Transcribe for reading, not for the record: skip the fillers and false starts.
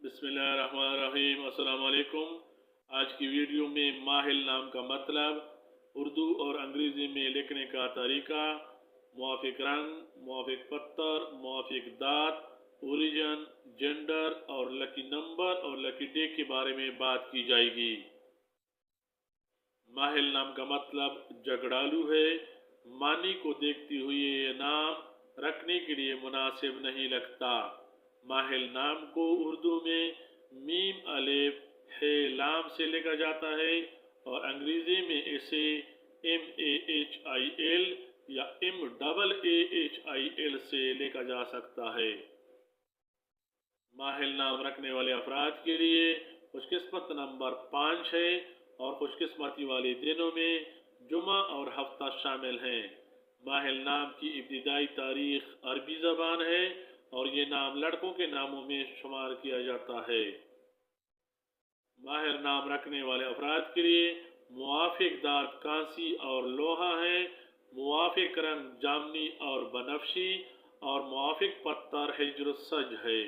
बिस्मिल्लाहिर्रहमानिर्रहीम। अस्सलाम वालेकुम। आज की वीडियो में माहिल नाम का मतलब, उर्दू और अंग्रेज़ी में लिखने का तरीका, मुआफ़िक रंग, मुआफ़िक पत्थर, मुआफ़िक दात, ओरिजिन, जेंडर और लकी नंबर और लकी डे के बारे में बात की जाएगी। माहिल नाम का मतलब झगड़ालू है। मानी को देखते हुए ये नाम रखने के लिए मुनासिब नहीं लगता। माहिल नाम को उर्दू में मीम अलिफ हे लाम से लिखा जाता है और अंग्रेजी में इसे MAHIL या MAAHIL से लिखा जा सकता है। माहिल नाम रखने वाले अफराद के लिए खुशकिस्मत नंबर 5 है और खुशकिस्मती वाले दिनों में जुमा और हफ्ता शामिल हैं। माहिल नाम की इब्तिदाई तारीख अरबी ज़बान है और ये नाम लड़कों के नामों में शुमार किया जाता है। माहिर नाम रखने वाले अफराद के लिए मुआफ़िक दात कांसी और लोहा है, मुआफ़िक रंग जामनी और बनफशी और मुआफ़िक पत्थर हिजर सज है।